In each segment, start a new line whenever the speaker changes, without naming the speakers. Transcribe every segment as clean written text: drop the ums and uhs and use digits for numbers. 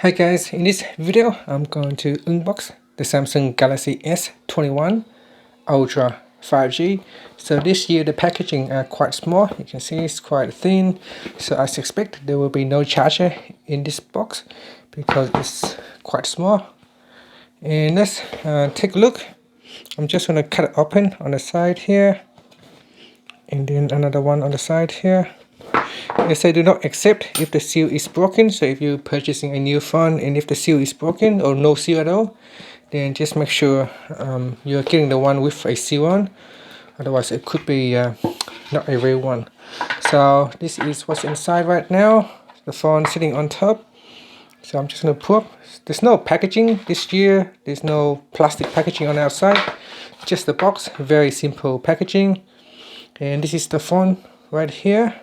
Hi guys, in this video I'm going to unbox the Samsung Galaxy S21 Ultra 5G. So this year the packaging are quite small, you can see it's quite thin, so I suspect there will be no charger in this box because it's quite small. And let's take a look. I'm just going to cut it open on the side here, and then another one on the side here. They say do not accept if the seal is broken. So if you're purchasing a new phone and if the seal is broken or no seal at all, then just make sure you're getting the one with a seal on. Otherwise it could be not a real one. So this is what's inside right now. The phone sitting on top. So I'm just going to pull up. There's no packaging this year. There's no plastic packaging on the outside. Just the box. Very simple packaging. And this is the phone right here.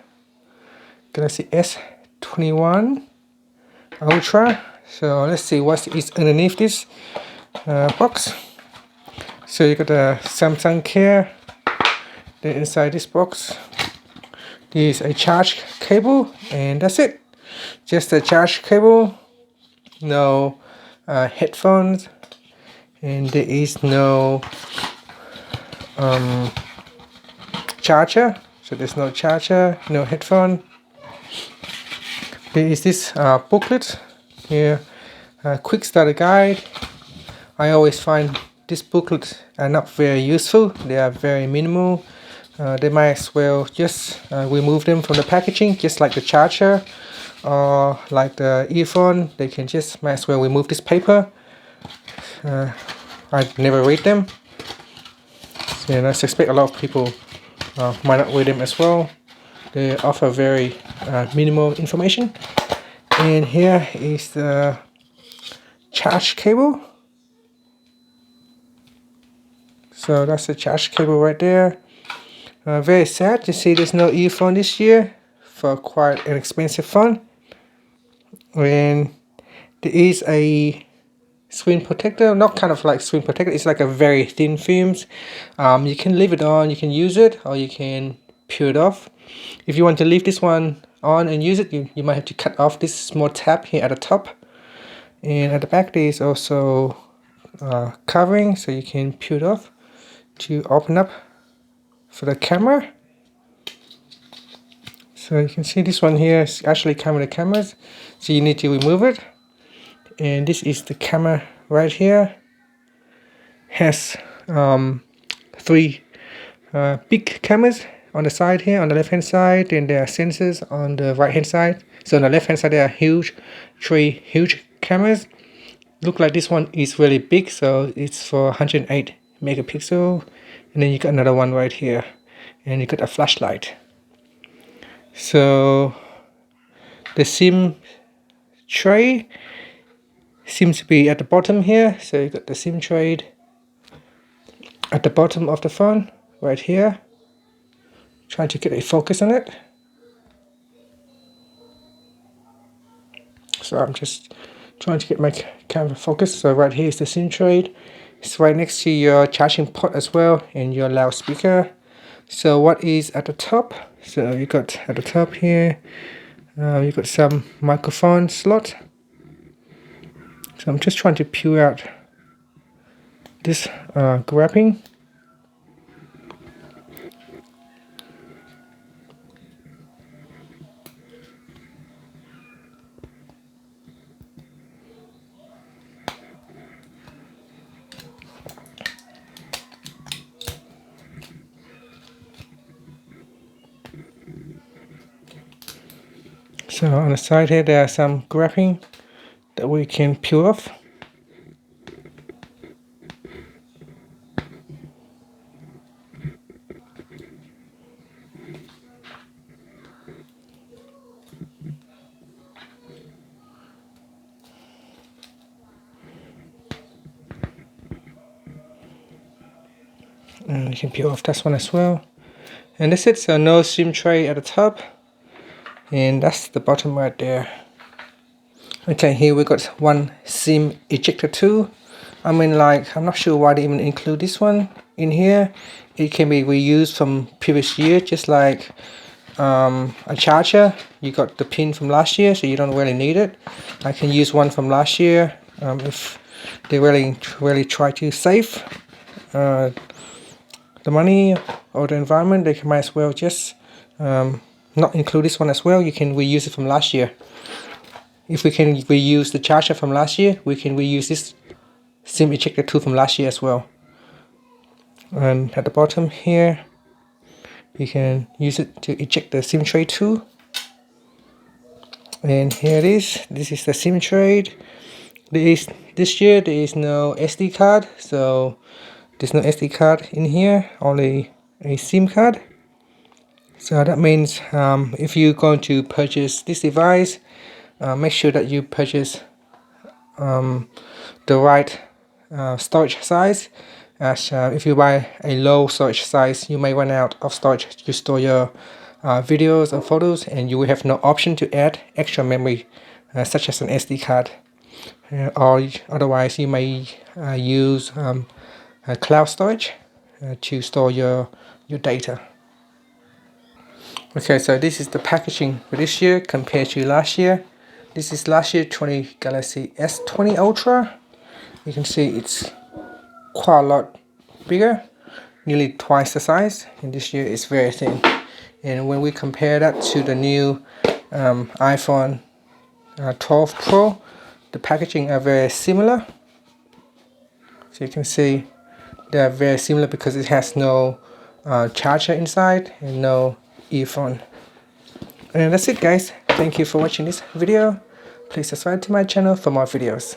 Galaxy S21 Ultra. So let's see what is underneath this box. So you got the Samsung Care. Then inside this box, there's a charge cable, and that's it. Just a charge cable. No headphones, and there is no charger. So there's no charger, no headphone. There is this booklet here, quick starter guide. I always find this booklet are not very useful. They are very minimal. They might as well just remove them from the packaging, just like the charger or like the earphone. They can just might as well remove this paper. I never read them, and I suspect a lot of people might not read them as well. They offer very minimal information. And here is the charge cable. So that's the charge cable right there. Very sad to see there's no earphone this year for quite an expensive phone. And there is a screen protector, not kind of like screen protector, it's like a very thin films. You can leave it on, you can use it, or you can peel it off. If you want to leave this one on and use it, you might have to cut off this small tab here at the top. And at the back there is also covering, so you can peel it off to open up for the camera. So you can see this one here is actually come with the cameras, so you need to remove it. And this is the camera right here. Has three big cameras on the side here, on the left hand side, and there are sensors on the right hand side. So on the left hand side there are three huge cameras. Look like this one is really big, so it's for 108 megapixel. And then you got another one right here, and you got a flashlight. So the SIM tray seems to be at the bottom here. So you got the SIM tray at the bottom of the phone right here. Trying to get a focus on it. So I'm just trying to get my camera focused. So right here is the SIM tray. It's right next to your charging port as well, and your loudspeaker. So what is at the top? So you got at the top here, you got some microphone slot. So I'm just trying to peel out this wrapping. So on the side here there are some wrapping that we can peel off. And you can peel off this one as well. And that's it, so no SIM tray at the top. And that's the bottom right there. Okay, here we got one SIM ejector tool. I mean, like, I'm not sure why they even include this one in here. It can be reused from previous year, just like a charger, you got the pin from last year, so you don't really need it. I can use one from last year if they really try to save the money or the environment. They might as well just not include this one as well. You can reuse it from last year. If we can reuse the charger from last year, we can reuse this SIM ejector tool from last year as well. And at the bottom here, you can use it to eject the SIM tray tool. And here it is. This is the SIM tray. This year there is no SD card, so there's no SD card in here, only a SIM card. So that means if you're going to purchase this device, make sure that you purchase the right storage size, as if you buy a low storage size, you may run out of storage to store your videos or photos, and you will have no option to add extra memory such as an SD card, or otherwise you may use cloud storage to store your data. Okay, so this is the packaging for this year compared to last year. This is last year Galaxy S21 Ultra. You can see it's quite a lot bigger, nearly twice the size, and this year it's very thin. And when we compare that to the new iPhone 12 Pro, the packaging are very similar. So you can see they are very similar because it has no charger inside and no earphone. And that's it, guys. Thank you for watching this video. Please subscribe to my channel for more videos.